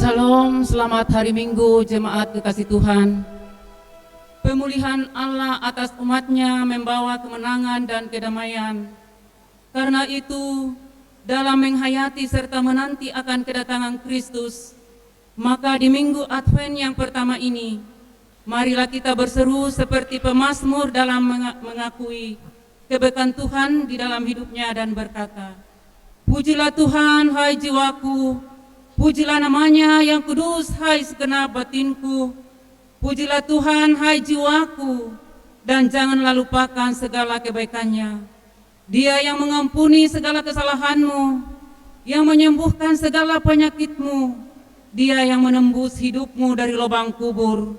Shalom, selamat hari Minggu jemaat kekasih Tuhan. Pemulihan Allah atas umatnya membawa kemenangan dan kedamaian. Karena itu, dalam menghayati serta menanti akan kedatangan Kristus, maka di Minggu Advent yang pertama ini, marilah kita berseru seperti pemazmur dalam mengakui kebaikan Tuhan di dalam hidupnya dan berkata, "Pujilah Tuhan, hai jiwaku, pujilah namanya yang kudus, hai segenap batinku. Pujilah Tuhan, hai jiwaku, dan janganlah lupakan segala kebaikannya. Dia yang mengampuni segala kesalahanmu, yang menyembuhkan segala penyakitmu. Dia yang menembus hidupmu dari lubang kubur,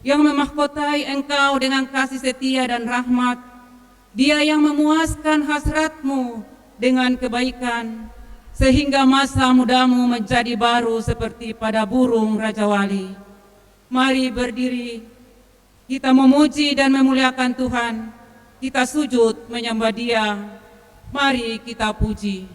yang memahkotai engkau dengan kasih setia dan rahmat. Dia yang memuaskan hasratmu dengan kebaikan, sehingga masa mudamu menjadi baru seperti pada burung Raja Wali." Mari berdiri, kita memuji dan memuliakan Tuhan. Kita sujud menyembah Dia. Mari kita puji.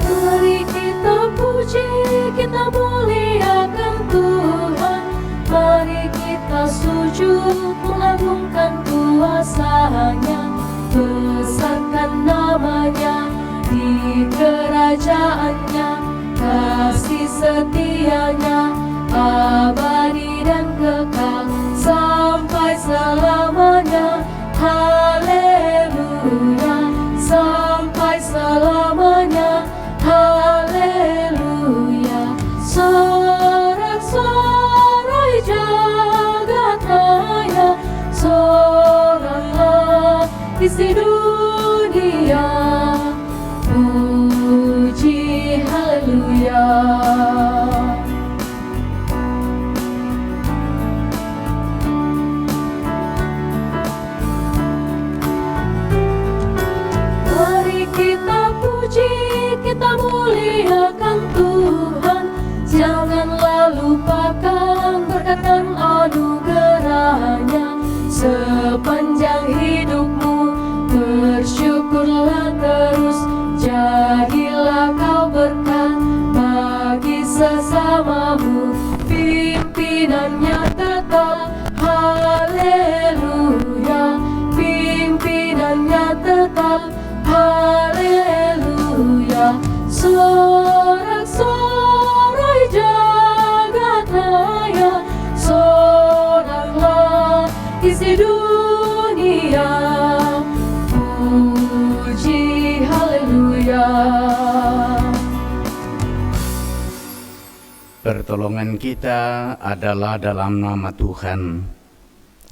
Mari kita puji, kita muliakan Tuhan. Mari kita sujud mengagungkan kuasa-Nya, besarkan namanya di kerajaan-Nya. Kasih setia-Nya abadi dan kekal sampai selamanya. Haleluya, sampai selamanya. Haleluya. Sorak-sorai jagat raya, soraklah isi dunia, puji haleluya. Mari kita puji, kita muliakan Tuhan. Janganlah lupakan berkat dan anugerah-Nya sepanjang hidupmu. Bersyukurlah terus, jadilah kau berkat bagi sesamamu. Pimpinannya tetap, haleluya. Pimpinannya tetap, haleluya. Sorak-sorai jagat raya, soraklah isi dunia, puji haleluya. Pertolongan kita adalah dalam nama Tuhan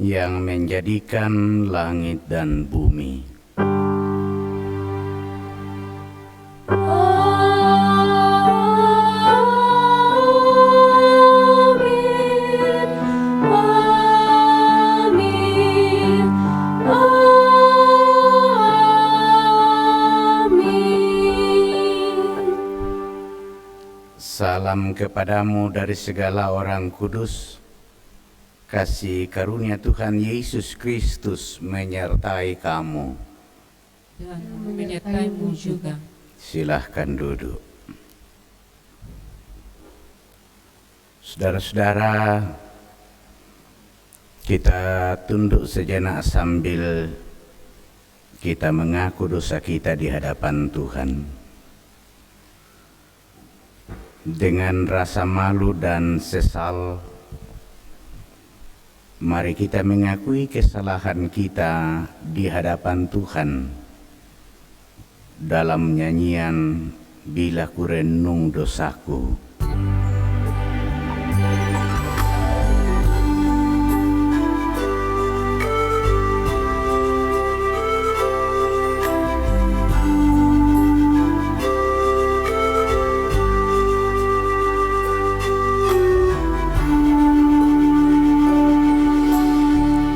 yang menjadikan langit dan bumi. Amin, amin, amin. Salam kepadamu dari segala orang kudus. Kasih karunia Tuhan Yesus Kristus menyertai kamu. Dan menyertaimu juga. Silahkan duduk. Saudara-saudara, kita tunduk sejenak sambil kita mengaku dosa kita di hadapan Tuhan. Dengan rasa malu dan sesal, mari kita mengakui kesalahan kita di hadapan Tuhan dalam nyanyian "Bila Ku Renung Dosaku".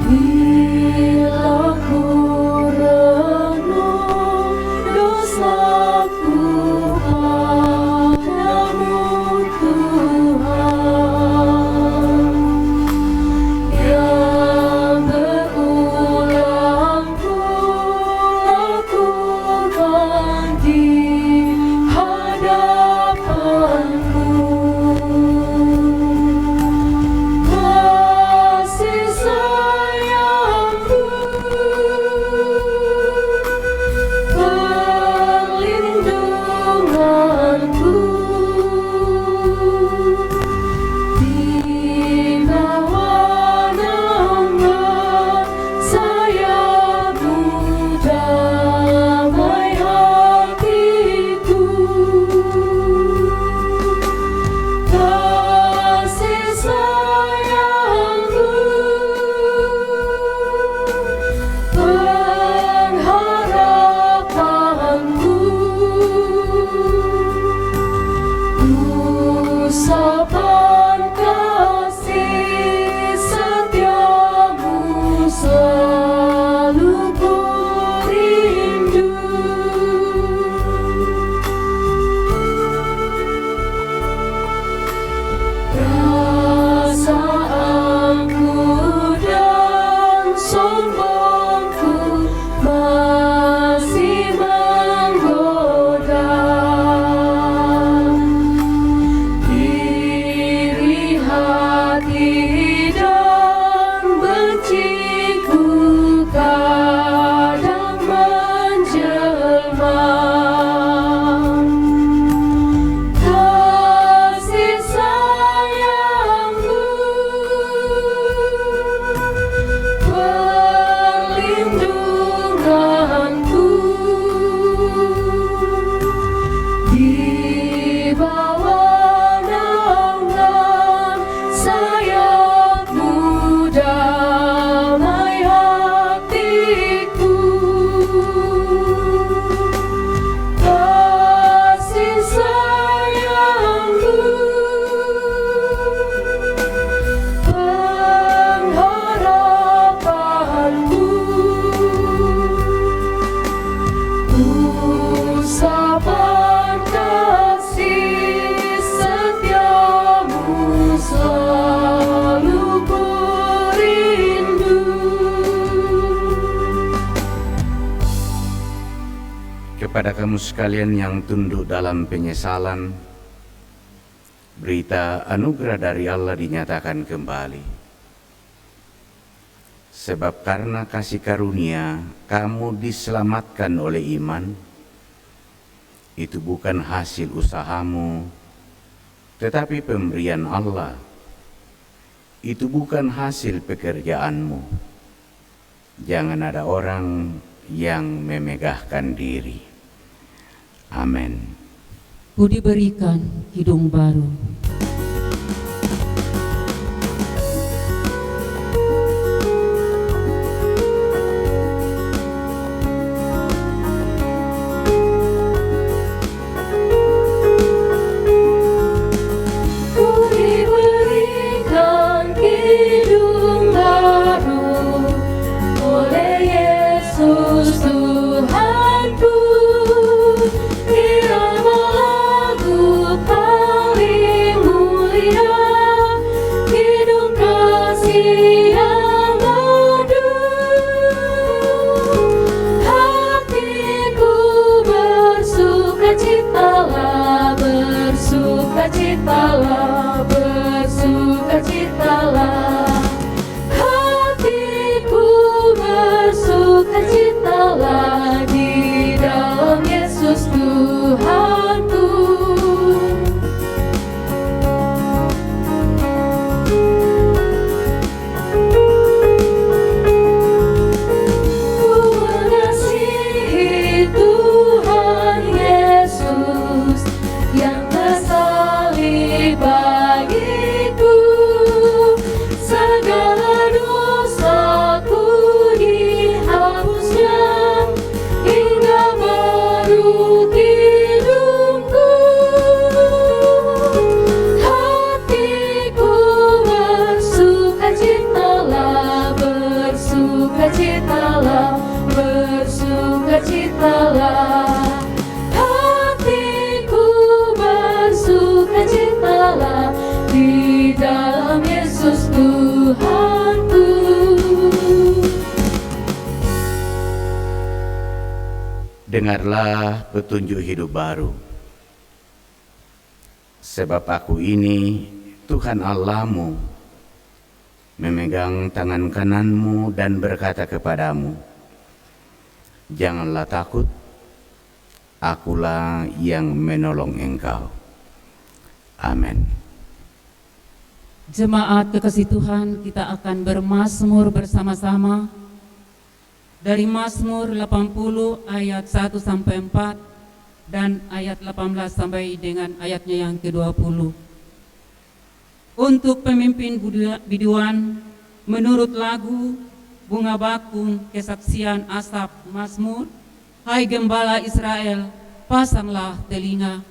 Bila ku renung dosaku padamu, kepada kamu sekalian yang tunduk dalam penyesalan, berita anugerah dari Allah dinyatakan kembali. Sebab karena kasih karunia kamu diselamatkan oleh iman. Itu bukan hasil usahamu, tetapi pemberian Allah. Itu bukan hasil pekerjaanmu. Jangan ada orang yang memegahkan diri. Amin. Ku diberikan hidung baru. Ku diberikan hidung baru oleh Yesus Tuhanku. Irama lagu paling mulia, hidung kasih yang merdu. Hatiku bersukacitalah, bersukacitalah, bersukacitalah. Hatiku bersukacitalah di dalam Yesus Tuhanku. Ku mengasihi Tuhan Yesus yang tersalib bagiku. Segala dosaku dihapusnya hingga baru hidupku. Hatiku bersukacitalah, bersukacitalah, bersukacitalah. Hatiku bersukacitalah di dalam Yesus Tuhanku. Dengarlah petunjuk hidup baru. Sebab aku ini Tuhan Allahmu, memegang tangan kananmu dan berkata kepadamu, janganlah takut, akulah yang menolong engkau. Amin. Jemaat kekasih Tuhan, kita akan bermazmur bersama-sama dari Mazmur 80 ayat 1 sampai 4 dan ayat 18 sampai dengan ayatnya yang ke-20. Untuk pemimpin biduan menurut lagu Bunga Bakung Kesaksian Asap Mazmur, hai Gembala Israel, pasanglah telinga.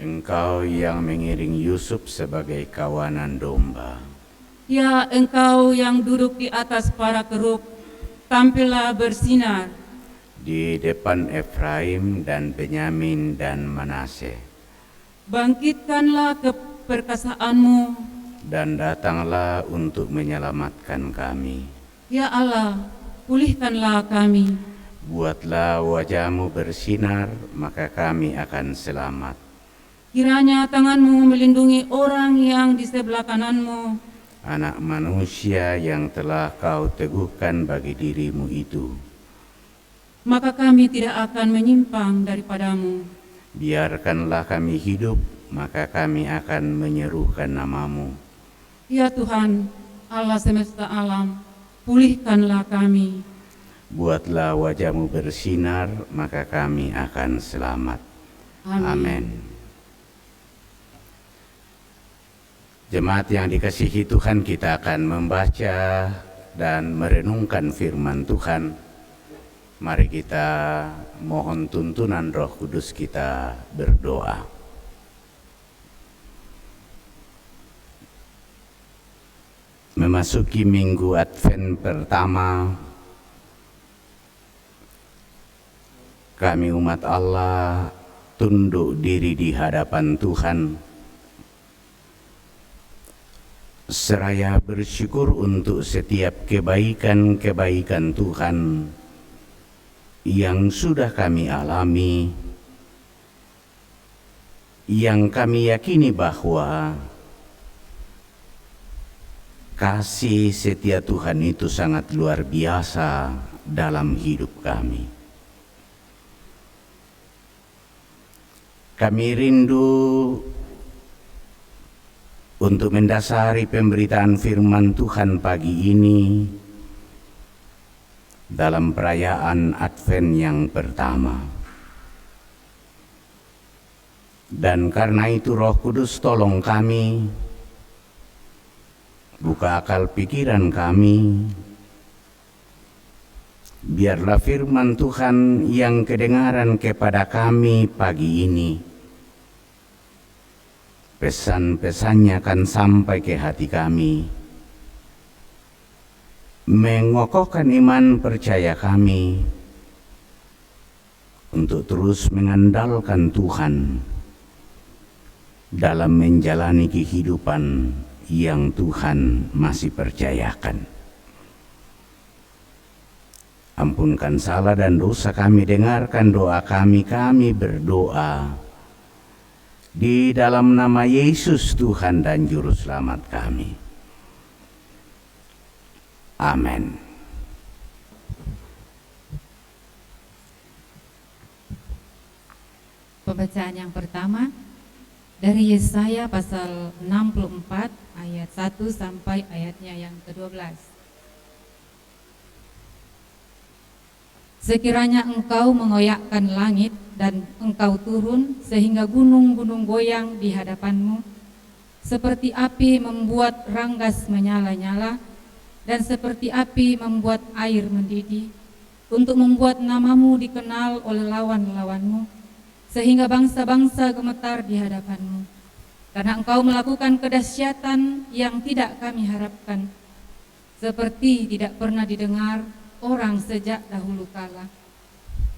Engkau yang mengiring Yusuf sebagai kawanan domba. Ya, engkau yang duduk di atas para keruk, tampillah bersinar. Di depan Efraim dan Benyamin dan Manase. Bangkitkanlah keperkasaanmu. Dan datanglah untuk menyelamatkan kami. Ya Allah, pulihkanlah kami. Buatlah wajahmu bersinar, maka kami akan selamat. Kiranya tanganmu melindungi orang yang di sebelah kananmu. Anak manusia yang telah kau teguhkan bagi dirimu itu. Maka kami tidak akan menyimpang daripadamu. Biarkanlah kami hidup, maka kami akan menyerukan namamu. Ya Tuhan, Allah semesta alam, pulihkanlah kami. Buatlah wajahmu bersinar, maka kami akan selamat. Amin. Jemaat yang dikasihi Tuhan, kita akan membaca dan merenungkan firman Tuhan. Mari kita mohon tuntunan Roh Kudus, kita berdoa. Memasuki minggu Advent pertama, kami umat Allah tunduk diri di hadapan Tuhan, seraya bersyukur untuk setiap kebaikan-kebaikan Tuhan yang sudah kami alami, yang kami yakini bahwa kasih setia Tuhan itu sangat luar biasa dalam hidup kami. Kami rindu untuk mendasari pemberitaan firman Tuhan pagi ini dalam perayaan Advent yang pertama. Dan karena itu Roh Kudus tolong kami, buka akal pikiran kami, biarlah firman Tuhan yang kedengaran kepada kami pagi ini, pesan-pesannya akan sampai ke hati kami, mengokohkan iman percaya kami untuk terus mengandalkan Tuhan dalam menjalani kehidupan yang Tuhan masih percayakan. Ampunkan salah dan dosa kami, dengarkan doa kami berdoa di dalam nama Yesus Tuhan dan Juru Selamat kami. Amin. Pembacaan yang pertama dari Yesaya pasal 64 ayat 1 sampai ayatnya yang ke-12. Sekiranya engkau mengoyakkan langit dan engkau turun sehingga gunung-gunung goyang di hadapanmu, seperti api membuat ranggas menyala-nyala, dan seperti api membuat air mendidih, untuk membuat namamu dikenal oleh lawan-lawanmu, sehingga bangsa-bangsa gemetar di hadapanmu. Karena engkau melakukan kedahsyatan yang tidak kami harapkan, seperti tidak pernah didengar orang sejak dahulu kala.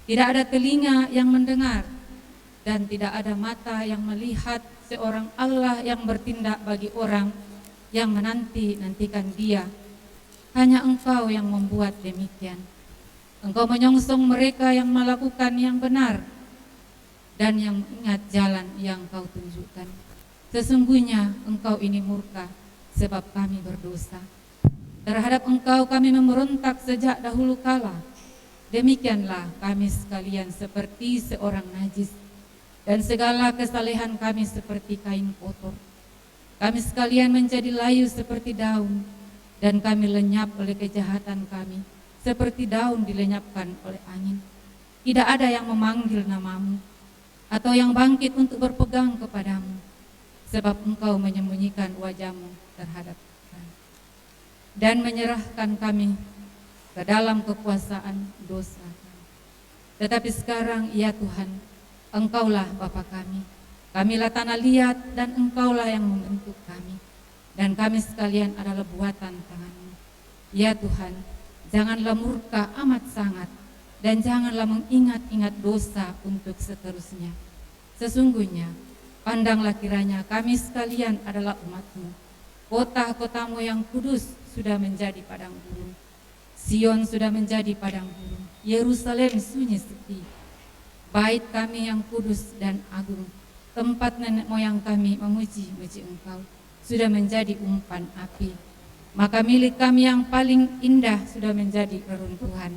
Tidak ada telinga yang mendengar, dan tidak ada mata yang melihat seorang Allah yang bertindak bagi orang yang menanti-nantikan Dia. Hanya Engkau yang membuat demikian. Engkau menyongsong mereka yang melakukan yang benar dan yang ingat jalan yang Kau tunjukkan. Sesungguhnya Engkau ini murka sebab kami berdosa. Terhadap Engkau kami memberontak sejak dahulu kala. Demikianlah kami sekalian seperti seorang najis, dan segala kesalehan kami seperti kain kotor. Kami sekalian menjadi layu seperti daun, dan kami lenyap oleh kejahatan kami, seperti daun dilenyapkan oleh angin. Tidak ada yang memanggil namamu, atau yang bangkit untuk berpegang kepadamu, sebab Engkau menyembunyikan wajahmu terhadap kami, dan menyerahkan kami ke dalam kekuasaan dosa kami. Tetapi sekarang, ya Tuhan, Engkaulah Bapa kami, kamilah tanah liat, dan Engkaulah yang membentuk kami, dan kami sekalian adalah buatan tangan-Mu. Ya Tuhan, janganlah murka amat sangat, dan janganlah mengingat-ingat dosa untuk seterusnya. Sesungguhnya, pandanglah kiranya kami sekalian adalah umat-Mu. Kota-kotamu yang kudus sudah menjadi padang gurun. Sion sudah menjadi padang gurun. Yerusalem sunyi sepi. Bait kami yang kudus dan agung, tempat nenek moyang kami memuji-muji Engkau, sudah menjadi umpan api. Maka milik kami yang paling indah sudah menjadi reruntuhan.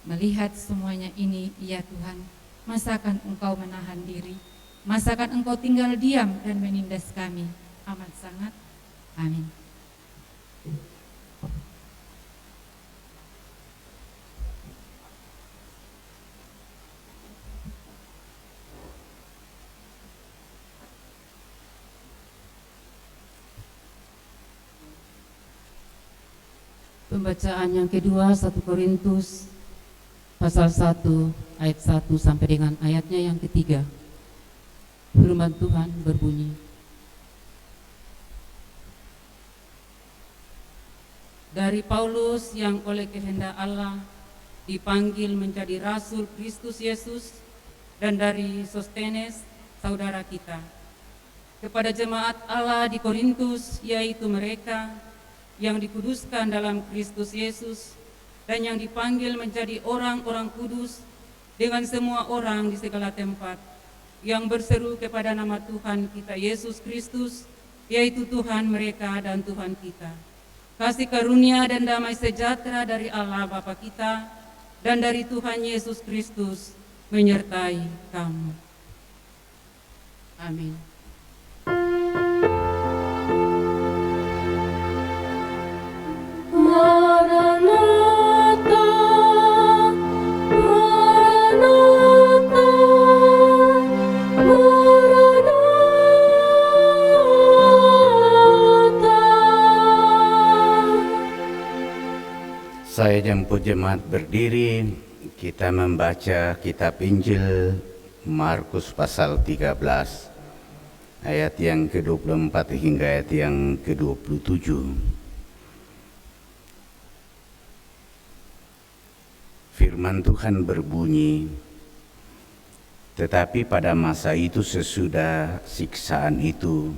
Melihat semuanya ini, ya Tuhan, masakan Engkau menahan diri? Masakan Engkau tinggal diam dan menindas kami amat sangat? Amin. Pembacaan yang kedua 1 Korintus pasal 1 ayat 1 sampai dengan ayatnya yang ketiga. Firman Tuhan berbunyi, dari Paulus yang oleh kehendak Allah dipanggil menjadi rasul Kristus Yesus, dan dari Sostenes saudara kita, kepada jemaat Allah di Korintus, yaitu mereka yang dikuduskan dalam Kristus Yesus, dan yang dipanggil menjadi orang-orang kudus dengan semua orang di segala tempat yang berseru kepada nama Tuhan kita Yesus Kristus, yaitu Tuhan mereka dan Tuhan kita. Kasih karunia dan damai sejahtera dari Allah Bapa kita dan dari Tuhan Yesus Kristus menyertai kamu. Amin. Maranatha, Maranatha, Maranatha. Saya jemput jemaat berdiri, kita membaca kitab Injil Markus pasal 13 ayat yang ke-24 hingga ayat yang ke-27. Firman Tuhan berbunyi, tetapi pada masa itu sesudah siksaan itu,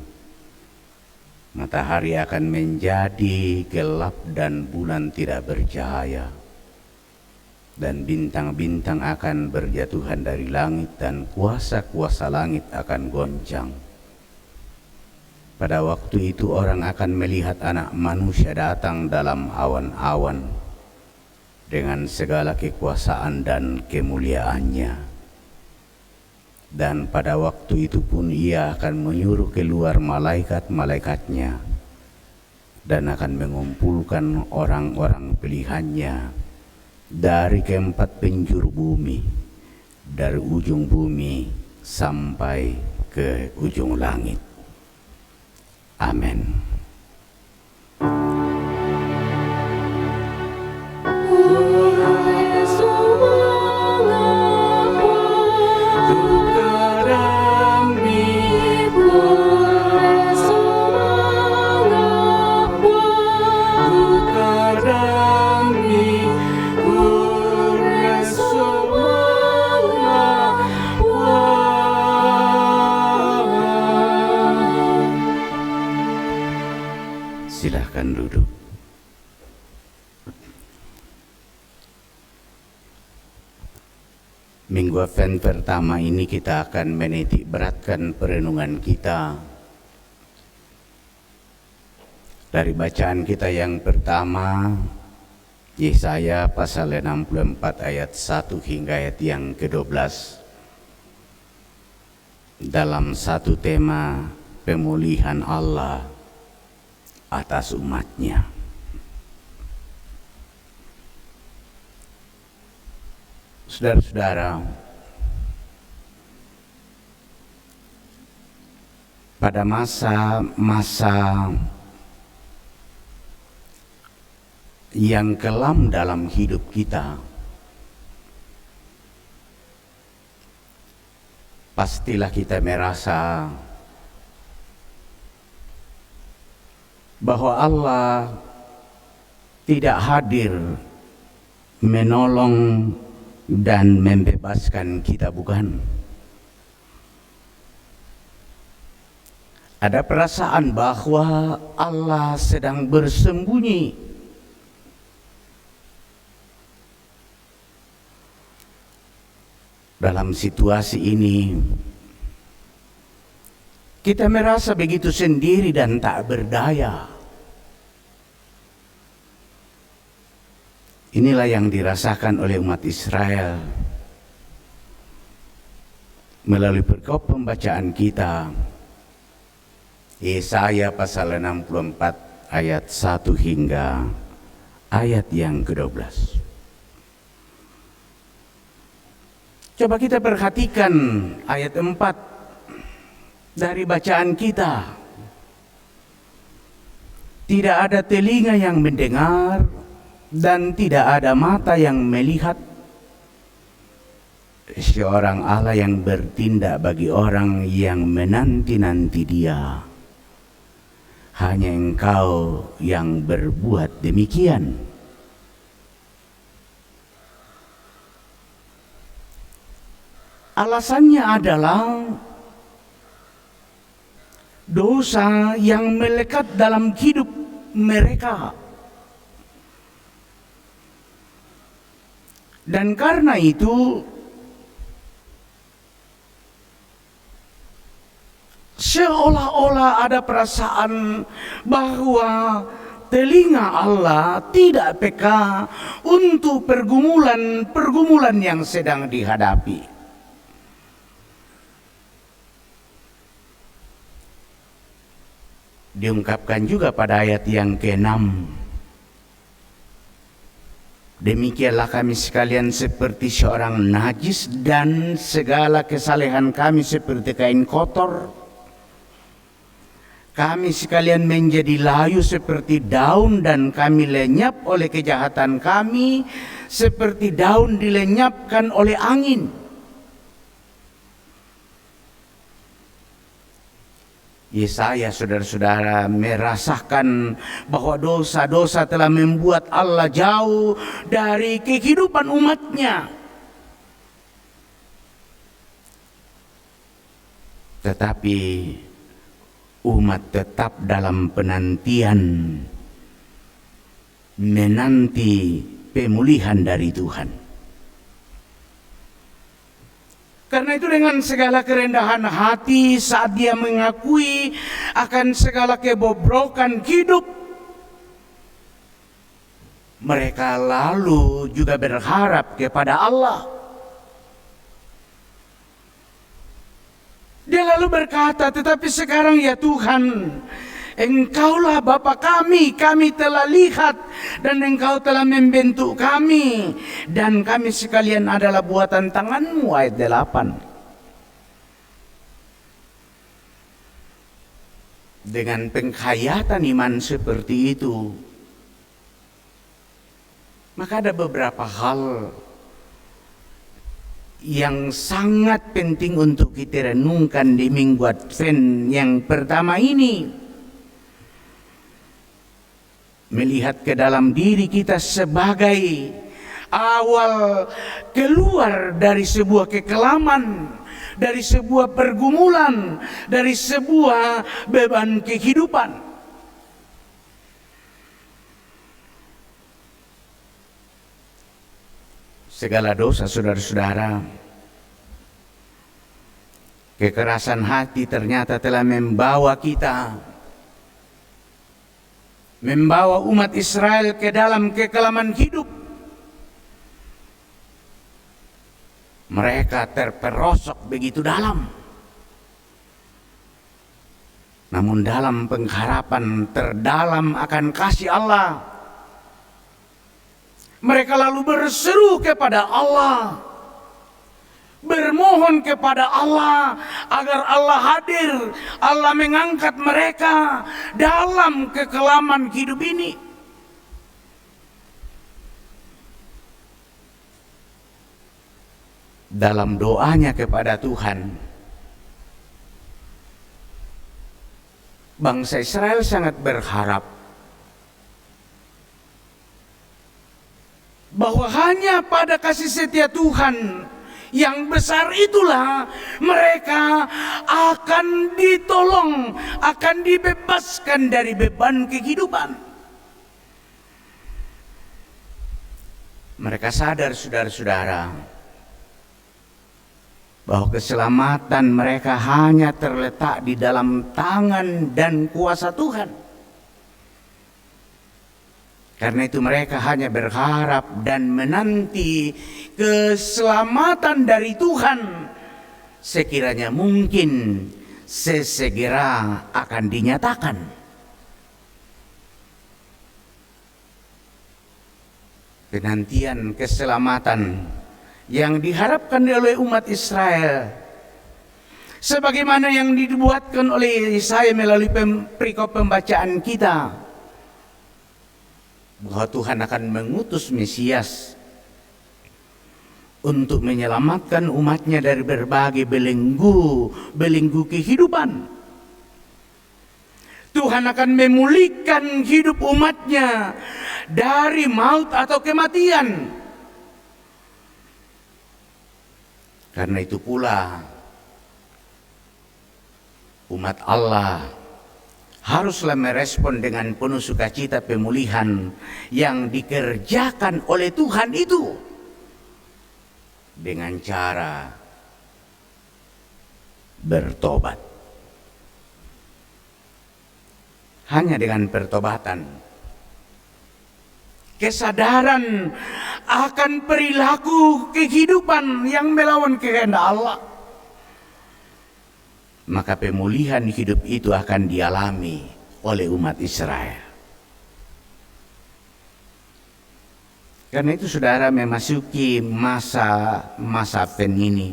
matahari akan menjadi gelap dan bulan tidak bercahaya, dan bintang-bintang akan berjatuhan dari langit dan kuasa-kuasa langit akan goncang. Pada waktu itu orang akan melihat Anak Manusia datang dalam awan-awan dengan segala kekuasaan dan kemuliaannya. Dan pada waktu itu pun Ia akan menyuruh keluar malaikat-malaikatnya dan akan mengumpulkan orang-orang pilihannya dari keempat penjuru bumi, dari ujung bumi sampai ke ujung langit. Amin. Silahkan duduk. Minggu Advent pertama ini kita akan menitik beratkan perenungan kita dari bacaan kita yang pertama, Yesaya pasal 64 ayat 1 hingga ayat yang ke-12, dalam satu tema pemulihan Allah atas umatnya. Saudara-saudara, pada masa-masa yang kelam dalam hidup kita, pastilah kita merasa bahwa Allah tidak hadir menolong dan membebaskan kita, bukan? Ada perasaan bahwa Allah sedang bersembunyi. Dalam situasi ini, kita merasa begitu sendiri dan tak berdaya. Inilah yang dirasakan oleh umat Israel melalui perkop pembacaan kita, Yesaya pasal 64 ayat 1 hingga ayat yang ke-12. Coba kita perhatikan ayat 4 dari bacaan kita. Tidak ada telinga yang mendengar dan tidak ada mata yang melihat seorang Allah yang bertindak bagi orang yang menanti-nanti Dia. Hanya Engkau yang berbuat demikian. Alasannya adalah dosa yang melekat dalam hidup mereka. Dan karena itu seolah-olah ada perasaan bahwa telinga Allah tidak peka untuk pergumulan yang sedang dihadapi. Diungkapkan juga pada ayat yang ke-6. Demikianlah kami sekalian seperti seorang najis, dan segala kesalehan kami seperti kain kotor. Kami sekalian menjadi layu seperti daun, dan kami lenyap oleh kejahatan kami seperti daun dilenyapkan oleh angin. Yesaya, saudara-saudara, merasakan bahwa dosa-dosa telah membuat Allah jauh dari kehidupan umatnya. Tetapi umat tetap dalam penantian, menanti pemulihan dari Tuhan. Karena itu dengan segala kerendahan hati saat dia mengakui akan segala kebobrokan hidup, mereka lalu juga berharap kepada Allah. Dia lalu berkata, tetapi sekarang ya Tuhan, Engkaulah Bapa kami telah lihat, dan Engkau telah membentuk kami, dan kami sekalian adalah buatan tangan-Mu. Ayat 8. Dengan penghayatan iman seperti itu, maka ada beberapa hal yang sangat penting untuk kita renungkan di Minggu Advent yang pertama ini. Melihat ke dalam diri kita sebagai awal keluar dari sebuah kekelaman, dari sebuah pergumulan, dari sebuah beban kehidupan. Segala dosa, saudara-saudara, kekerasan hati ternyata telah membawa umat Israel ke dalam kekelaman hidup. Mereka terperosok begitu dalam. Namun dalam pengharapan terdalam akan kasih Allah, mereka lalu berseru kepada Allah, bermohon kepada Allah agar Allah hadir, Allah mengangkat mereka dalam kekelaman hidup ini. Dalam doanya kepada Tuhan, bangsa Israel sangat berharap bahwa hanya pada kasih setia Tuhan yang besar itulah mereka akan ditolong, akan dibebaskan dari beban kehidupan. Mereka sadar, saudara-saudara, bahwa keselamatan mereka hanya terletak di dalam tangan dan kuasa Tuhan. Karena itu mereka hanya berharap dan menanti keselamatan dari Tuhan, sekiranya mungkin sesegera akan dinyatakan. Penantian keselamatan yang diharapkan oleh umat Israel, sebagaimana yang dibuatkan oleh Yesaya melalui perikop pembacaan kita, bahwa Tuhan akan mengutus Mesias untuk menyelamatkan umatnya dari berbagai belenggu kehidupan. Tuhan akan memulihkan hidup umatnya dari maut atau kematian. Karena itu pula umat Allah haruslah merespon dengan penuh sukacita pemulihan yang dikerjakan oleh Tuhan itu. dengan cara bertobat. Hanya dengan pertobatan, kesadaran akan perilaku kehidupan yang melawan kehendak Allah, maka pemulihan hidup itu akan dialami oleh umat Israel. Karena itu saudara, memasuki masa Advent ini,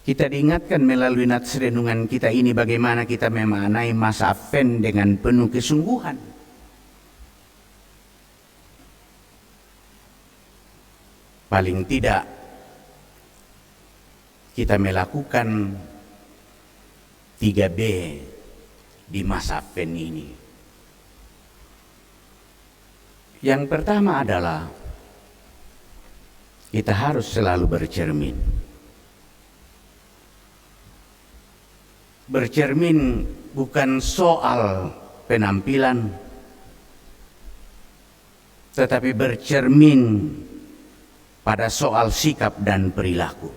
kita diingatkan melalui nats renungan kita ini bagaimana kita memaknai masa Advent dengan penuh kesungguhan. Paling tidak kita melakukan 3B di masa Advent ini. Yang pertama adalah kita harus selalu bercermin. Bercermin bukan soal penampilan, tetapi bercermin pada soal sikap dan perilaku.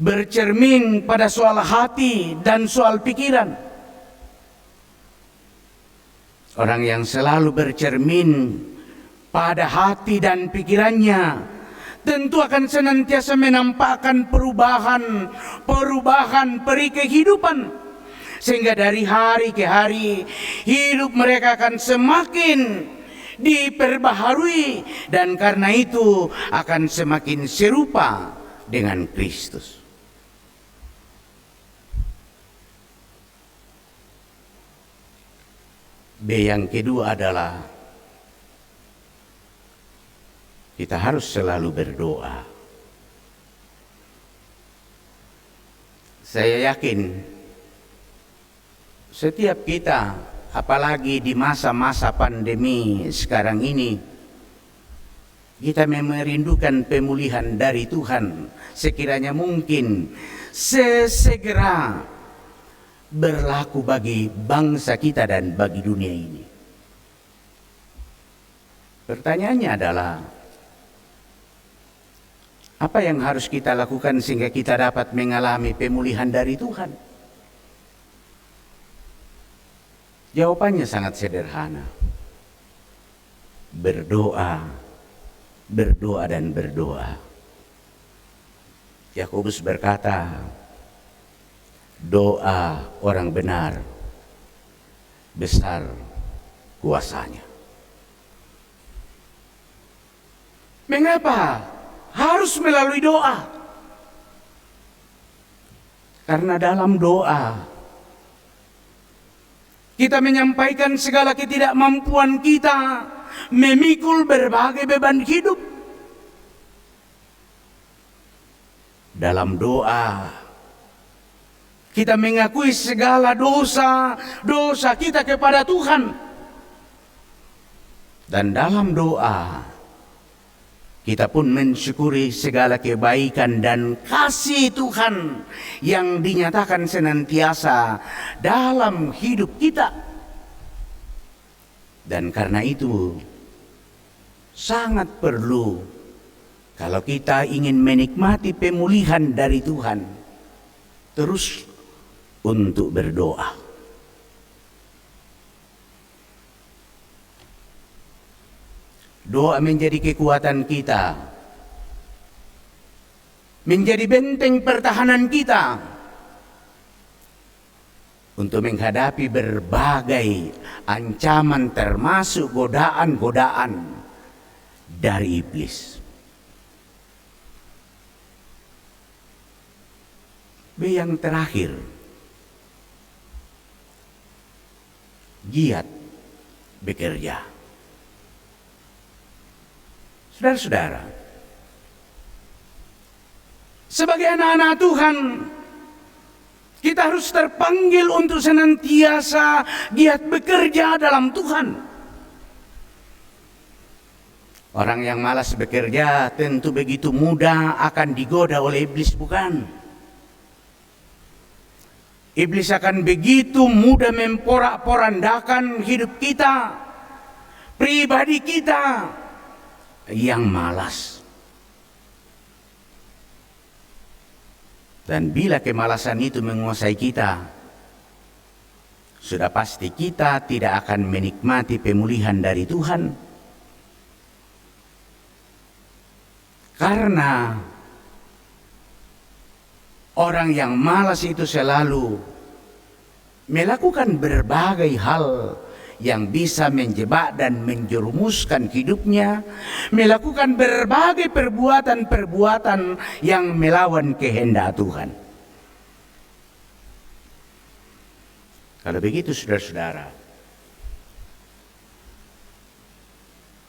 Bercermin pada soal hati dan soal pikiran. Orang yang selalu bercermin pada hati dan pikirannya tentu akan senantiasa menampakkan perubahan peri kehidupan, sehingga dari hari ke hari hidup mereka akan semakin diperbaharui, dan karena itu akan semakin serupa dengan Kristus. B yang kedua adalah kita harus selalu berdoa. Saya yakin setiap kita, apalagi di masa-masa pandemi sekarang ini, kita merindukan pemulihan dari Tuhan. Sekiranya mungkin sesegera berlaku bagi bangsa kita dan bagi dunia ini. Pertanyaannya adalah, apa yang harus kita lakukan sehingga kita dapat mengalami pemulihan dari Tuhan? Jawabannya sangat sederhana. Berdoa, berdoa dan berdoa. Yakobus berkata, doa orang benar besar kuasanya. Mengapa harus melalui doa? Karena dalam doa kita menyampaikan segala ketidakmampuan kita memikul berbagai beban hidup. Dalam doa kita mengakui segala dosa kita kepada Tuhan. Dan dalam doa kita pun mensyukuri segala kebaikan dan kasih Tuhan yang dinyatakan senantiasa dalam hidup kita. Dan karena itu sangat perlu, kalau kita ingin menikmati pemulihan dari Tuhan, terus untuk berdoa. Doa menjadi kekuatan kita, menjadi benteng pertahanan kita untuk menghadapi berbagai ancaman, termasuk godaan-godaan dari iblis. B yang terakhir, giat bekerja. Saudara-saudara, sebagai anak-anak Tuhan, kita harus terpanggil untuk senantiasa giat bekerja dalam Tuhan. Orang yang malas bekerja tentu begitu mudah akan digoda oleh iblis, bukan? Iblis akan begitu mudah memporak-porandakan hidup kita, pribadi kita yang malas. Dan bila kemalasan itu menguasai kita, sudah pasti kita tidak akan menikmati pemulihan dari Tuhan. Karena orang yang malas itu selalu melakukan berbagai hal yang bisa menjebak dan menjerumuskan hidupnya, melakukan berbagai perbuatan-perbuatan yang melawan kehendak Tuhan. Kalau begitu saudara-saudara,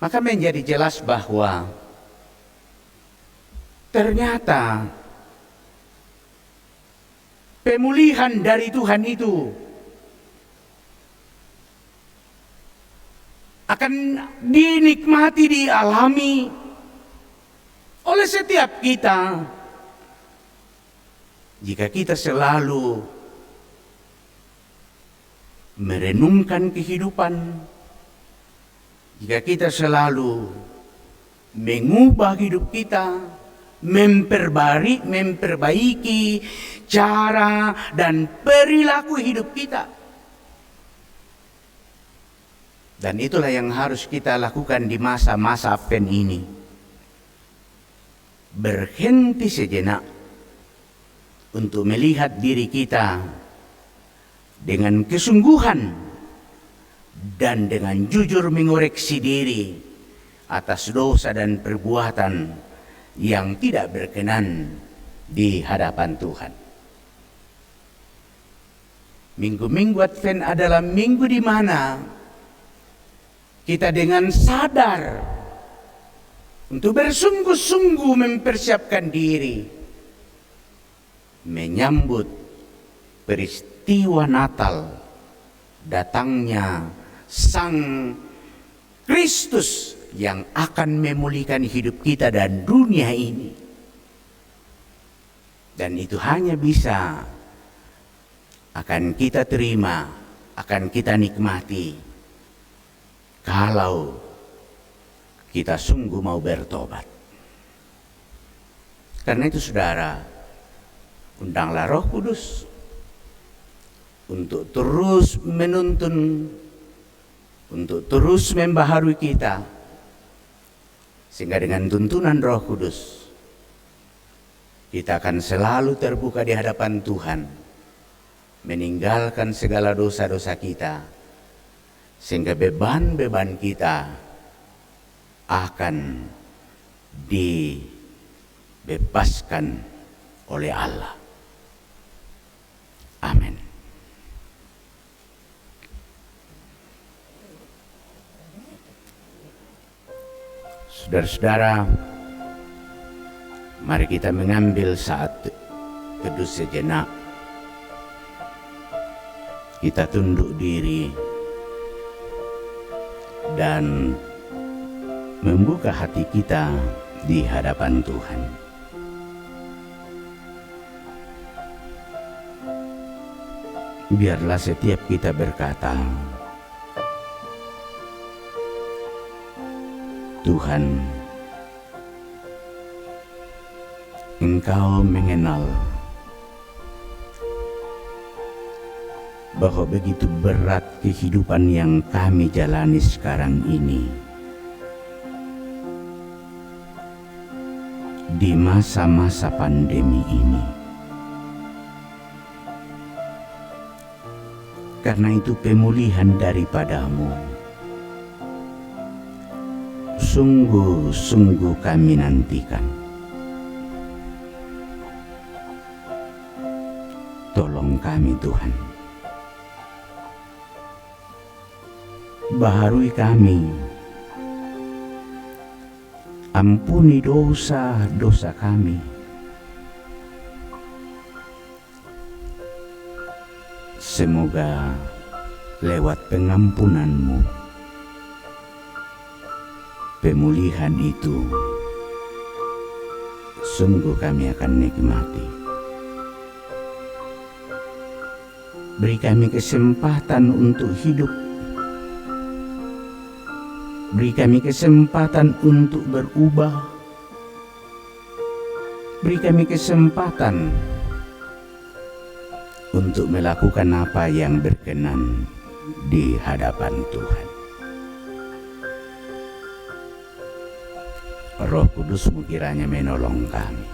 maka menjadi jelas bahwa ternyata pemulihan dari Tuhan itu akan dinikmati, dialami oleh setiap kita jika kita selalu merenungkan kehidupan, jika kita selalu mengubah hidup kita, memperbaiki cara dan perilaku hidup kita. Dan itulah yang harus kita lakukan di masa-masa Advent ini. Berhenti sejenak untuk melihat diri kita dengan kesungguhan dan dengan jujur mengoreksi diri atas dosa dan perbuatan yang tidak berkenan di hadapan Tuhan. Minggu-minggu Advent adalah minggu di mana kita dengan sadar untuk bersungguh-sungguh mempersiapkan diri menyambut peristiwa Natal, datangnya Sang Kristus yang akan memulihkan hidup kita dan dunia ini. Dan itu hanya bisa akan kita terima, akan kita nikmati kalau kita sungguh mau bertobat. Karena itu saudara, undanglah Roh Kudus untuk terus menuntun, untuk terus membaharui kita, sehingga dengan tuntunan Roh Kudus kita akan selalu terbuka di hadapan Tuhan, meninggalkan segala dosa-dosa kita, sehingga beban-beban kita akan dibebaskan oleh Allah. Amin. Saudara-saudara, mari kita mengambil saat teduh sejenak. Kita tunduk diri dan membuka hati kita di hadapan Tuhan. Biarlah setiap kita berkata, Tuhan, Engkau mengenal bahwa begitu berat kehidupan yang kami jalani sekarang ini. Di masa-masa pandemi ini. Karena itu pemulihan daripadamu sungguh-sungguh kami nantikan. Tolong kami Tuhan. Baharui kami. Ampuni dosa-dosa kami. Semoga lewat pengampunan-Mu, pemulihan itu sungguh kami akan nikmati. Beri kami kesempatan untuk hidup Beri kami kesempatan untuk berubah. Beri kami kesempatan untuk melakukan apa yang berkenan di hadapan Tuhan. Roh Kudus-Mu kiranya menolong kami.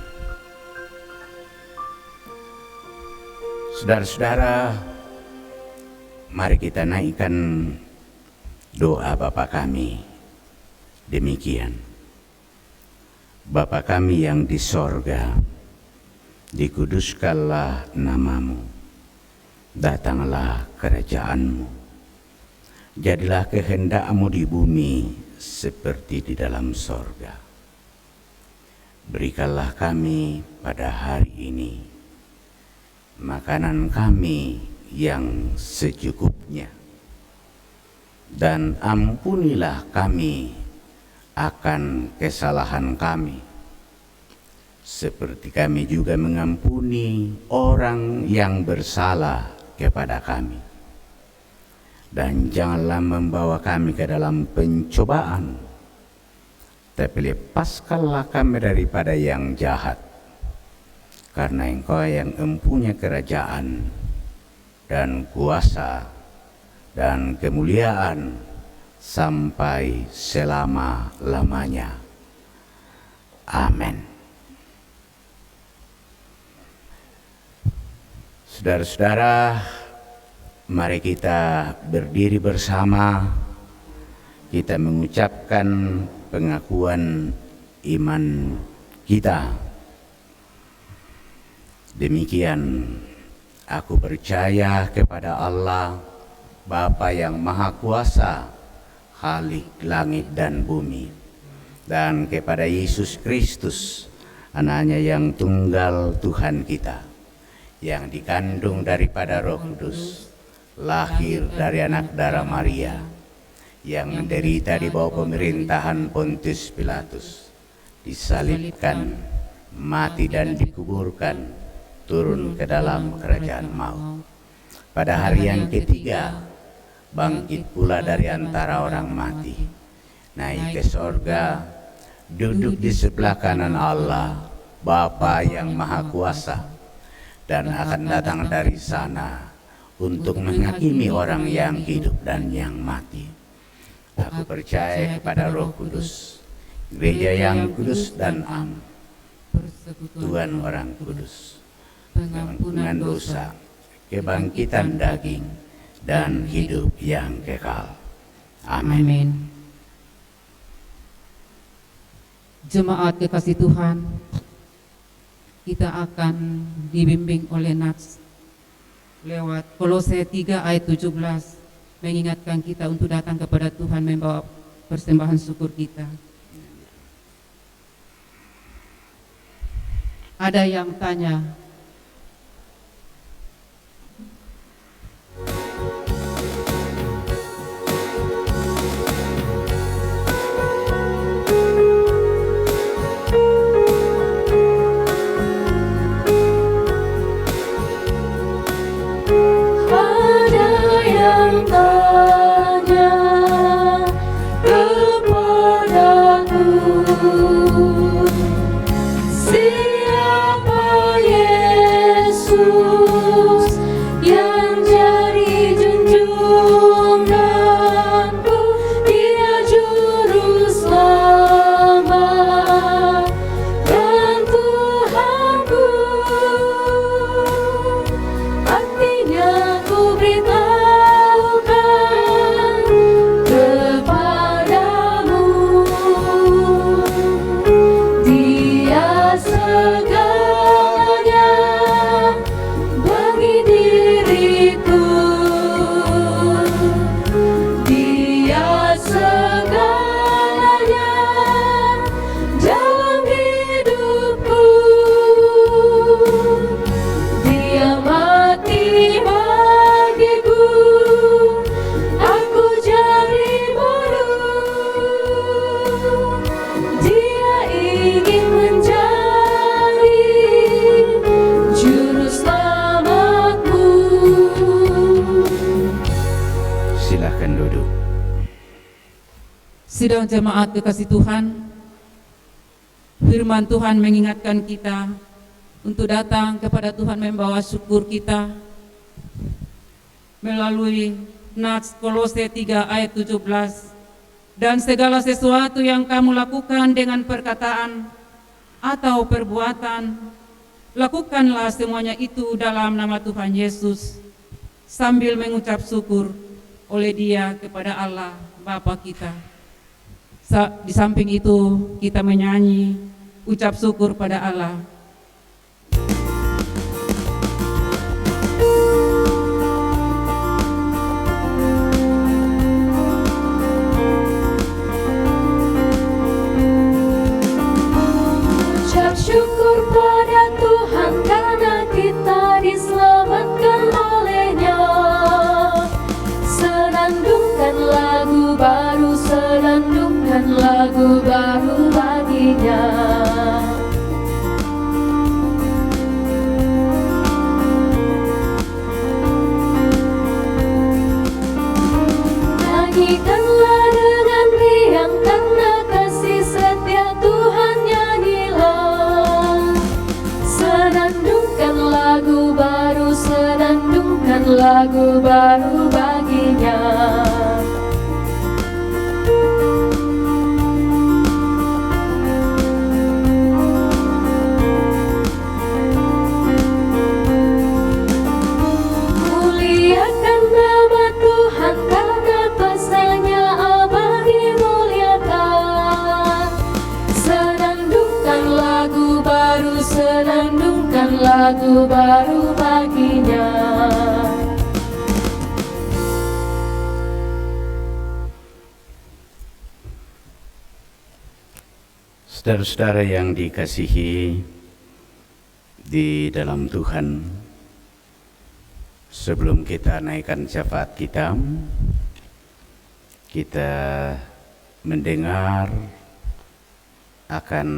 Saudara-saudara, mari kita naikkan doa Bapa kami. Demikian. Bapa kami yang di sorga, dikuduskanlah nama-Mu. Datanglah kerajaan-Mu. Jadilah kehendak-Mu di bumi seperti di dalam sorga. Berikanlah kami pada hari ini makanan kami yang secukupnya, dan ampunilah kami akan kesalahan kami, seperti kami juga mengampuni orang yang bersalah kepada kami. Dan janganlah membawa kami ke dalam pencobaan, tapi lepaskanlah kami daripada yang jahat. Karena Engkau yang mempunyai kerajaan dan kuasa dan kemuliaan sampai selama-lamanya. Amin. Saudara-saudara, mari kita berdiri bersama. Kita mengucapkan pengakuan iman kita. Demikian, aku percaya kepada Allah, Bapa yang Maha Kuasa, Khalik langit dan bumi, dan kepada Yesus Kristus, Anaknya yang tunggal Tuhan kita, yang dikandung daripada Roh Kudus, lahir dari anak darah Maria, yang menderita di bawah pemerintahan Pontius Pilatus, disalibkan, mati dan dikuburkan, turun ke dalam kerajaan maut. Pada hari yang ketiga, bangkit pula dari antara orang mati, naik ke sorga, duduk di sebelah kanan Allah, Bapa yang Maha Kuasa, dan akan datang dari sana untuk menghakimi orang yang hidup dan yang mati. Aku percaya kepada Roh Kudus, gereja yang kudus dan am, persekutuan orang kudus, pengampunan dosa, kebangkitan daging, dan hidup yang kekal. Amin. Jemaat kekasih Tuhan, kita akan dibimbing oleh Nats lewat Kolose 3 ayat 17, mengingatkan kita untuk datang kepada Tuhan membawa persembahan syukur kita. Ada yang tanya, Sidang jemaat kekasih Tuhan, firman Tuhan mengingatkan kita untuk datang kepada Tuhan membawa syukur kita melalui Nats Kolose 3 ayat 17. Dan segala sesuatu yang kamu lakukan dengan perkataan atau perbuatan, lakukanlah semuanya itu dalam nama Tuhan Yesus, sambil mengucap syukur oleh Dia kepada Allah Bapa kita. Di samping itu kita menyanyi ucap syukur pada Allah. Ucap syukur pada Tuhan karena kita diselamatkan oleh-Nya. Senandungkan lagu baru, senandungkan lagu baru bagi-Nya. Nyanyikanlah dengan riang karena kasih setia Tuhan, nyanyilah. Senandungkan lagu baru, senandungkan lagu baru bagi-Nya. Muliakan nama Tuhan karena kuasa-Nya abadi muliakan. Senandungkan lagu baru, senandungkan lagu baru bagi-Nya. Saudara-saudara yang dikasihi di dalam Tuhan, sebelum kita naikkan syafaat kita mendengar akan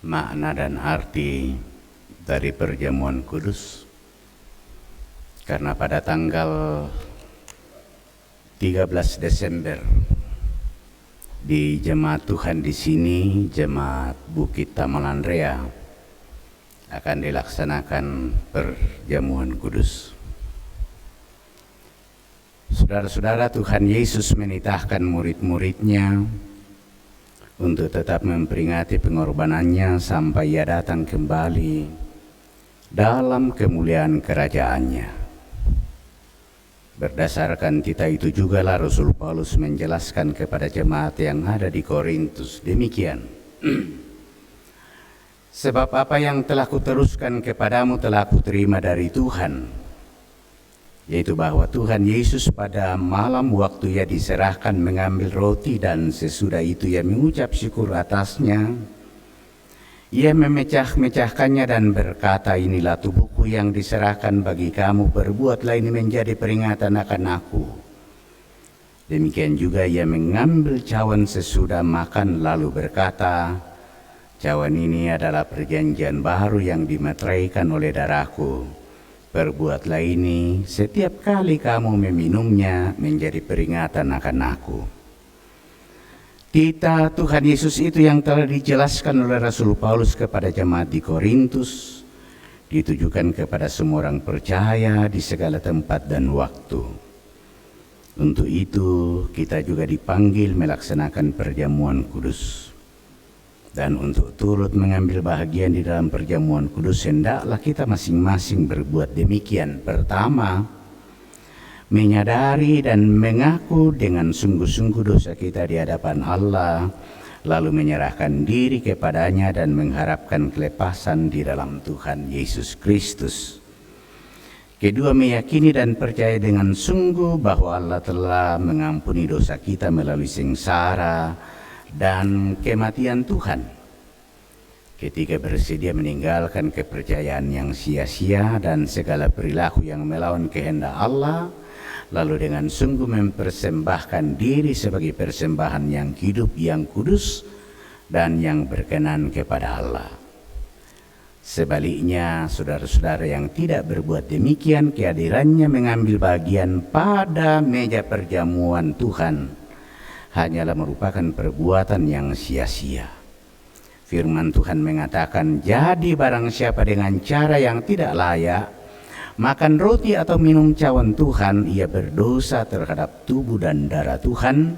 makna dan arti dari perjamuan kudus. Karena pada tanggal 13 Desember di jemaat Tuhan di sini, jemaat Bukit Tamalan Rea, akan dilaksanakan perjamuan kudus. Saudara-saudara, Tuhan Yesus menitahkan murid-muridnya untuk tetap memperingati pengorbanannya sampai Ia datang kembali dalam kemuliaan kerajaan-Nya. Berdasarkan titah itu jugalah Rasul Paulus menjelaskan kepada jemaat yang ada di Korintus demikian. Sebab apa yang telah kuteruskan kepadamu telah kuterima dari Tuhan, yaitu bahwa Tuhan Yesus pada malam waktu Ia diserahkan mengambil roti dan sesudah itu Ia mengucap syukur atasnya. Ia memecah-mecahkannya dan berkata, inilah tubuhku yang diserahkan bagi kamu, perbuatlah ini menjadi peringatan akan aku. Demikian juga Ia mengambil cawan sesudah makan lalu berkata, cawan ini adalah perjanjian baru yang dimeteraikan oleh darahku. Perbuatlah ini setiap kali kamu meminumnya menjadi peringatan akan aku. Titah Tuhan Yesus itu yang telah dijelaskan oleh Rasul Paulus kepada jemaat di Korintus ditujukan kepada semua orang percaya di segala tempat dan waktu. Untuk itu kita juga dipanggil melaksanakan perjamuan kudus. Dan untuk turut mengambil bahagian di dalam perjamuan kudus, hendaklah kita masing-masing berbuat demikian. Pertama, menyadari dan mengaku dengan sungguh-sungguh dosa kita di hadapan Allah, lalu menyerahkan diri kepadanya dan mengharapkan kelepasan di dalam Tuhan Yesus Kristus. Kedua, meyakini dan percaya dengan sungguh bahwa Allah telah mengampuni dosa kita melalui sengsara dan kematian Tuhan. Ketiga, bersedia meninggalkan kepercayaan yang sia-sia dan segala perilaku yang melawan kehendak Allah, lalu dengan sungguh mempersembahkan diri sebagai persembahan yang hidup, yang kudus, dan yang berkenan kepada Allah. Sebaliknya, saudara-saudara yang tidak berbuat demikian, kehadirannya mengambil bagian pada meja perjamuan Tuhan hanyalah merupakan perbuatan yang sia-sia. Firman Tuhan mengatakan, jadi barang siapa dengan cara yang tidak layak makan roti atau minum cawan Tuhan, ia berdosa terhadap tubuh dan darah Tuhan.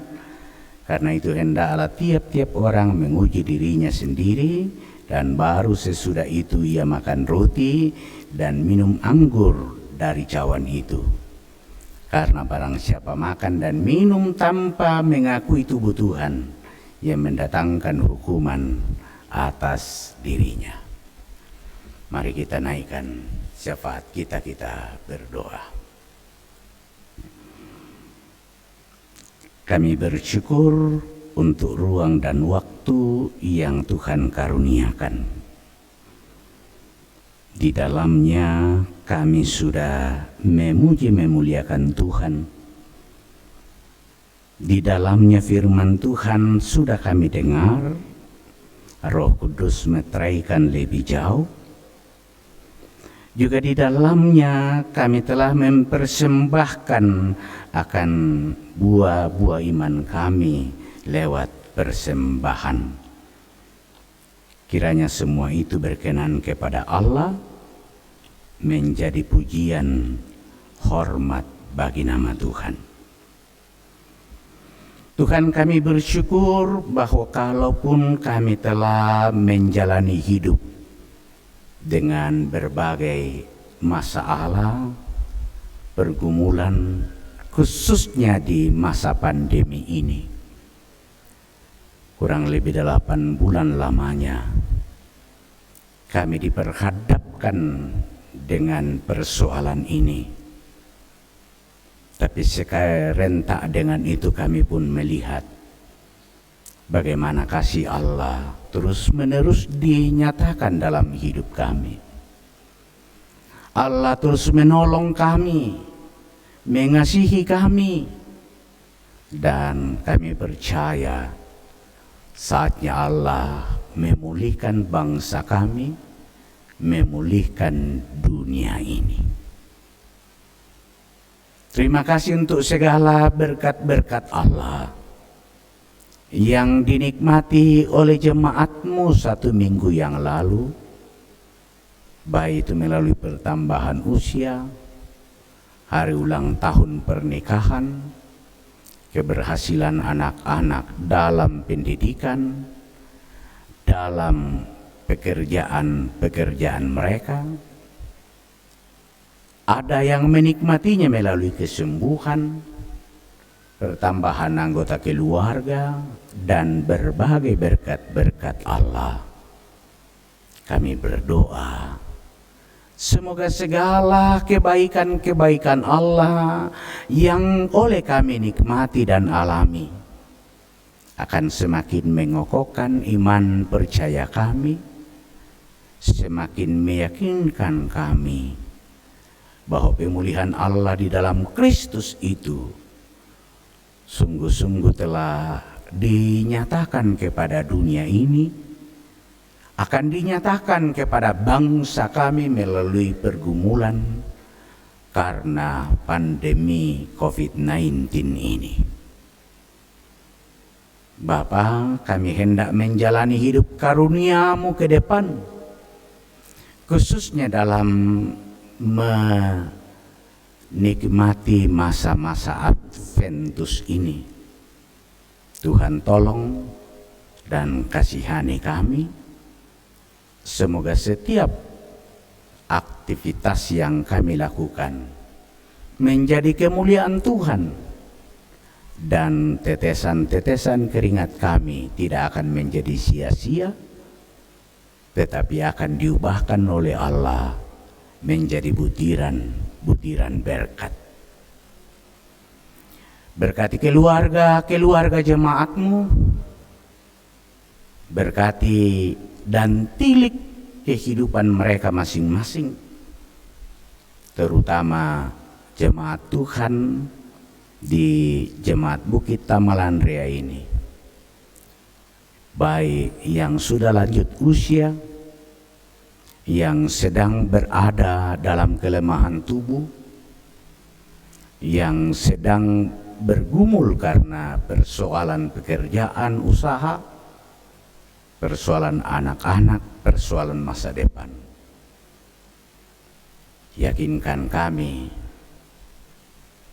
Karena itu hendaklah tiap-tiap orang menguji dirinya sendiri, dan baru sesudah itu ia makan roti dan minum anggur dari cawan itu. Karena barang siapa makan dan minum tanpa mengakui tubuh Tuhan, ia mendatangkan hukuman atas dirinya. Mari kita naikkan syafaat kita berdoa. Kami bersyukur untuk ruang dan waktu yang Tuhan karuniakan. Di dalamnya kami sudah memuji memuliakan Tuhan. Di dalamnya firman Tuhan sudah kami dengar, Roh Kudus meteraikan lebih jauh. Juga di dalamnya kami telah mempersembahkan akan buah-buah iman kami lewat persembahan. Kiranya semua itu berkenan kepada Allah, menjadi pujian hormat bagi nama Tuhan. Tuhan, kami bersyukur bahwa kalaupun kami telah menjalani hidup dengan berbagai masalah, pergumulan, khususnya di masa pandemi ini, kurang lebih 8 bulan lamanya, kami diperhadapkan dengan persoalan ini. Tapi serentak dengan itu kami pun melihat bagaimana kasih Allah terus menerus dinyatakan dalam hidup kami. Allah terus menolong kami, mengasihi kami, dan kami percaya saatnya Allah memulihkan bangsa kami, memulihkan dunia ini. Terima kasih untuk segala berkat-berkat Allah yang dinikmati oleh jemaatmu 1 minggu yang lalu, baik itu melalui pertambahan usia, hari ulang tahun pernikahan, keberhasilan anak-anak dalam pendidikan, dalam pekerjaan-pekerjaan mereka. Ada yang menikmatinya melalui kesembuhan, pertambahan anggota keluarga, dan berbagai berkat-berkat Allah. Kami berdoa, semoga segala kebaikan-kebaikan Allah yang oleh kami nikmati dan alami akan semakin mengokohkan iman percaya kami, semakin meyakinkan kami bahwa pemulihan Allah di dalam Kristus itu sungguh-sungguh telah dinyatakan kepada dunia ini, akan dinyatakan kepada bangsa kami melalui pergumulan karena pandemi COVID-19 ini. Bapa, kami hendak menjalani hidup karunia-Mu ke depan, khususnya dalam menikmati masa-masa Adventus ini. Tuhan tolong dan kasihani kami. Semoga setiap aktivitas yang kami lakukan menjadi kemuliaan Tuhan, dan tetesan-tetesan keringat kami tidak akan menjadi sia-sia, tetapi akan diubahkan oleh Allah menjadi butiran berkat. Berkati keluarga jemaat-Mu, berkati dan tilik kehidupan mereka masing-masing, terutama jemaat Tuhan di Jemaat Bukit Tamalan Rea ini, baik yang sudah lanjut usia, yang sedang berada dalam kelemahan tubuh, yang sedang bergumul karena persoalan pekerjaan, usaha, persoalan anak-anak, persoalan masa depan. Yakinkan kami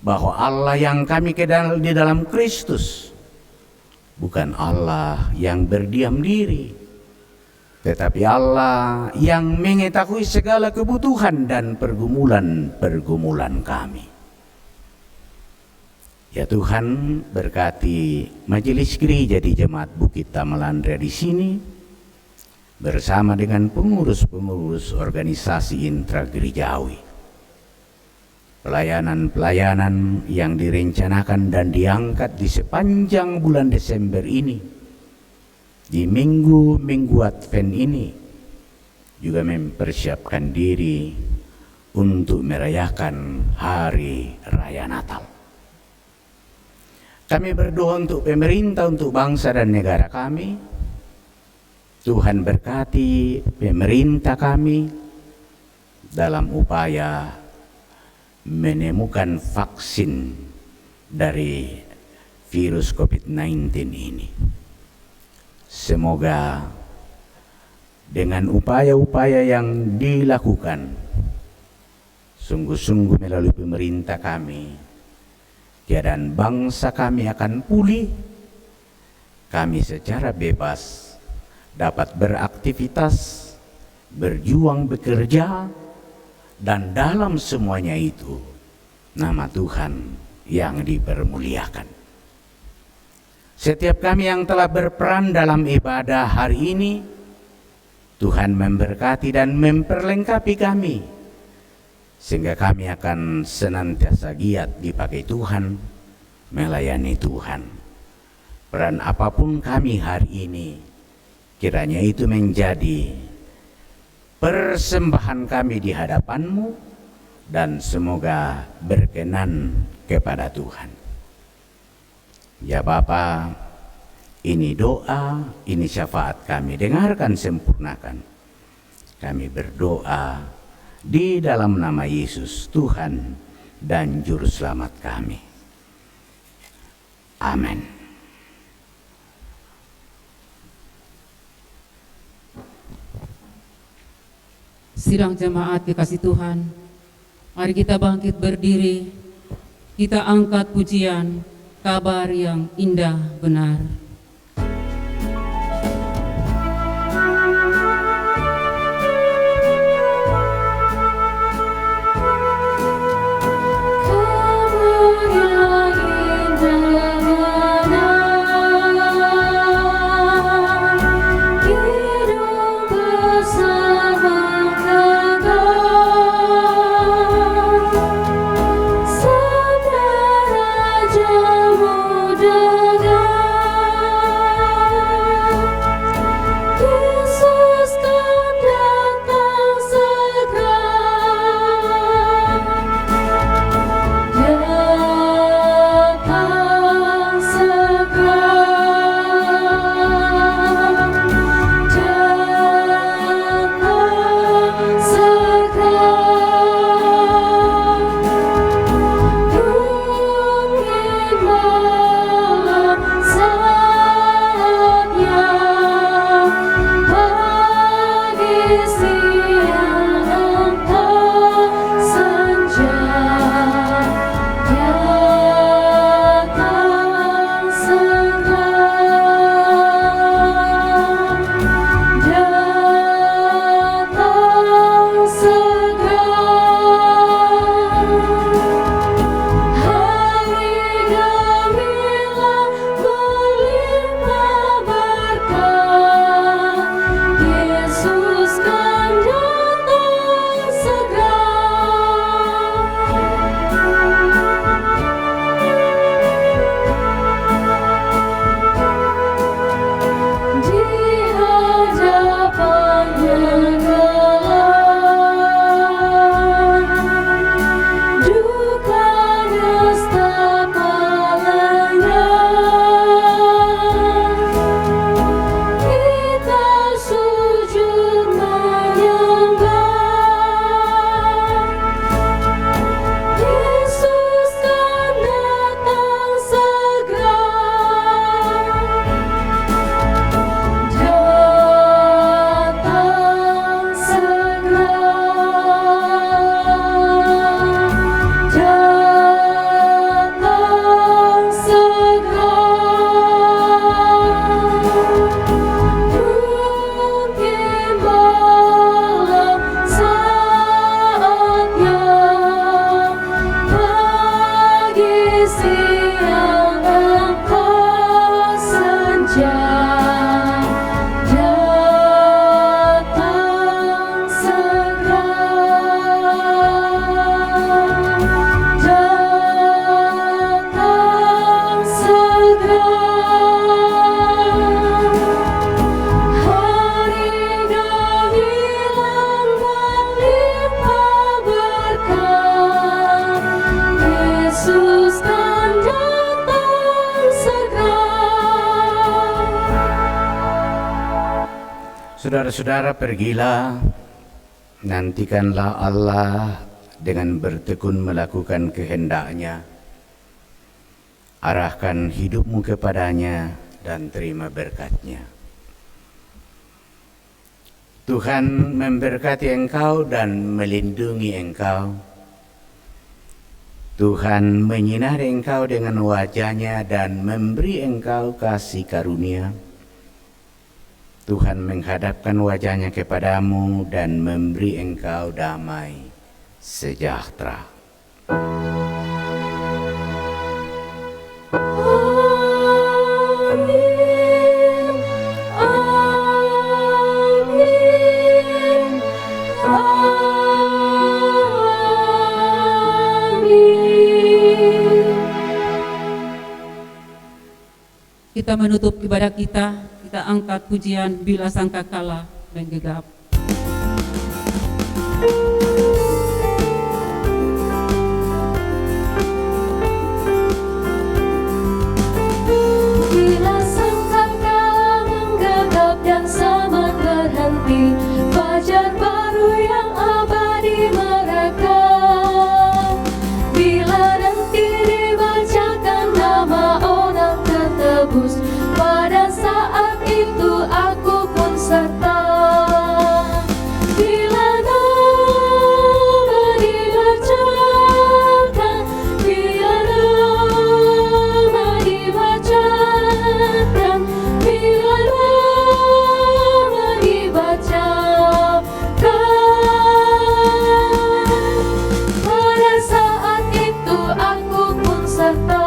bahwa Allah yang kami kenal di dalam Kristus bukan Allah yang berdiam diri, tetapi Allah yang mengetahui segala kebutuhan dan pergumulan kami. Ya Tuhan, berkati majelis gereja di Jemaat Bukit Tamalandra di sini bersama dengan pengurus-pengurus organisasi intragerejawi. Pelayanan-pelayanan yang direncanakan dan diangkat di sepanjang bulan Desember ini, di minggu-minggu Advent ini, juga mempersiapkan diri untuk merayakan Hari Raya Natal. Kami berdoa untuk pemerintah, untuk bangsa dan negara kami. Tuhan berkati pemerintah kami dalam upaya menemukan vaksin dari virus COVID-19 ini. Semoga dengan upaya-upaya yang dilakukan sungguh-sungguh melalui pemerintah kami, keadaan bangsa kami akan pulih. Kami secara bebas dapat beraktivitas, berjuang, bekerja, dan dalam semuanya itu nama Tuhan yang dipermuliakan. Setiap kami yang telah berperan dalam ibadah hari ini, Tuhan memberkati dan memperlengkapi kami, sehingga kami akan senantiasa giat dipakai Tuhan, melayani Tuhan. Peran apapun kami hari ini, kiranya itu menjadi persembahan kami di hadapan-Mu, dan semoga berkenan kepada Tuhan. Ya Bapa, ini doa, ini syafaat kami, dengarkan, sempurnakan. Kami berdoa di dalam nama Yesus, Tuhan dan Juru Selamat kami. Amin. Sidang jemaat kekasih Tuhan, mari kita bangkit berdiri, kita angkat pujian, kabar yang indah benar. Rajamu dengan Saudara-saudara, pergilah, nantikanlah Allah dengan bertekun melakukan kehendak-Nya. Arahkan hidupmu kepadanya dan terima berkat-Nya. Tuhan memberkati engkau dan melindungi engkau. Tuhan menyinari engkau dengan wajah-Nya dan memberi engkau kasih karunia. Tuhan menghadapkan wajah-Nya kepadamu dan memberi engkau damai sejahtera. Amin, amin, amin. Kita menutup ibadah kita angkat pujian Bila Sangkakala Menggegap. Bila sangkakala menggegap dan zaman berhenti, fajar baru yang abadi merekam. Bila nanti dibacakan nama orang tertebus, pada saat itu aku pun serta. Bila nama dibacakan, bila nama dibacakan, bila nama dibacakan, pada saat itu aku pun serta.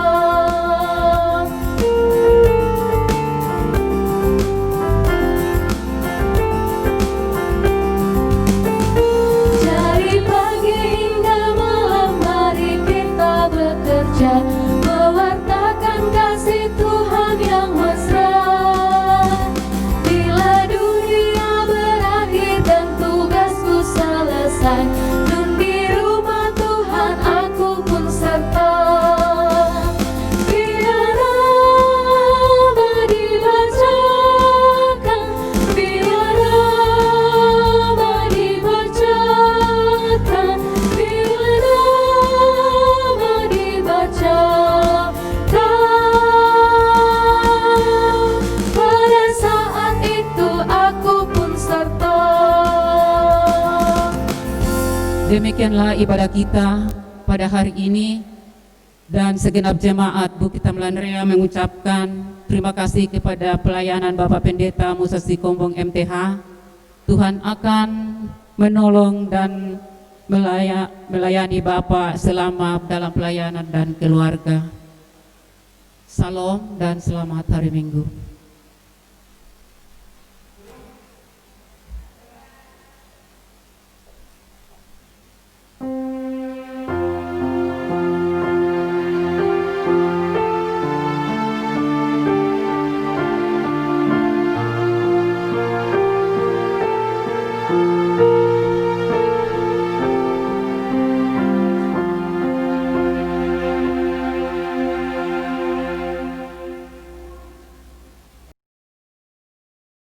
Dari pagi hingga malam mari kita bekerja, mewartakan kasih Tuhan yang mesra. Bila dunia berakhir dan tugasku selesai, nun di rumah Tuhan aku pun serta. Bila nama dibacakan, bila nama dibacakan, bila nama dibacakan, pada saat itu aku pun serta. Demikianlah ibadah kita pada hari ini, dan segenap jemaat Bukit Tamlan Rea mengucapkan terima kasih kepada pelayanan Bapak Pendeta Musa Sikombong MTH. Tuhan akan menolong dan melayani Bapak selama dalam pelayanan dan keluarga. Salam dan selamat hari Minggu.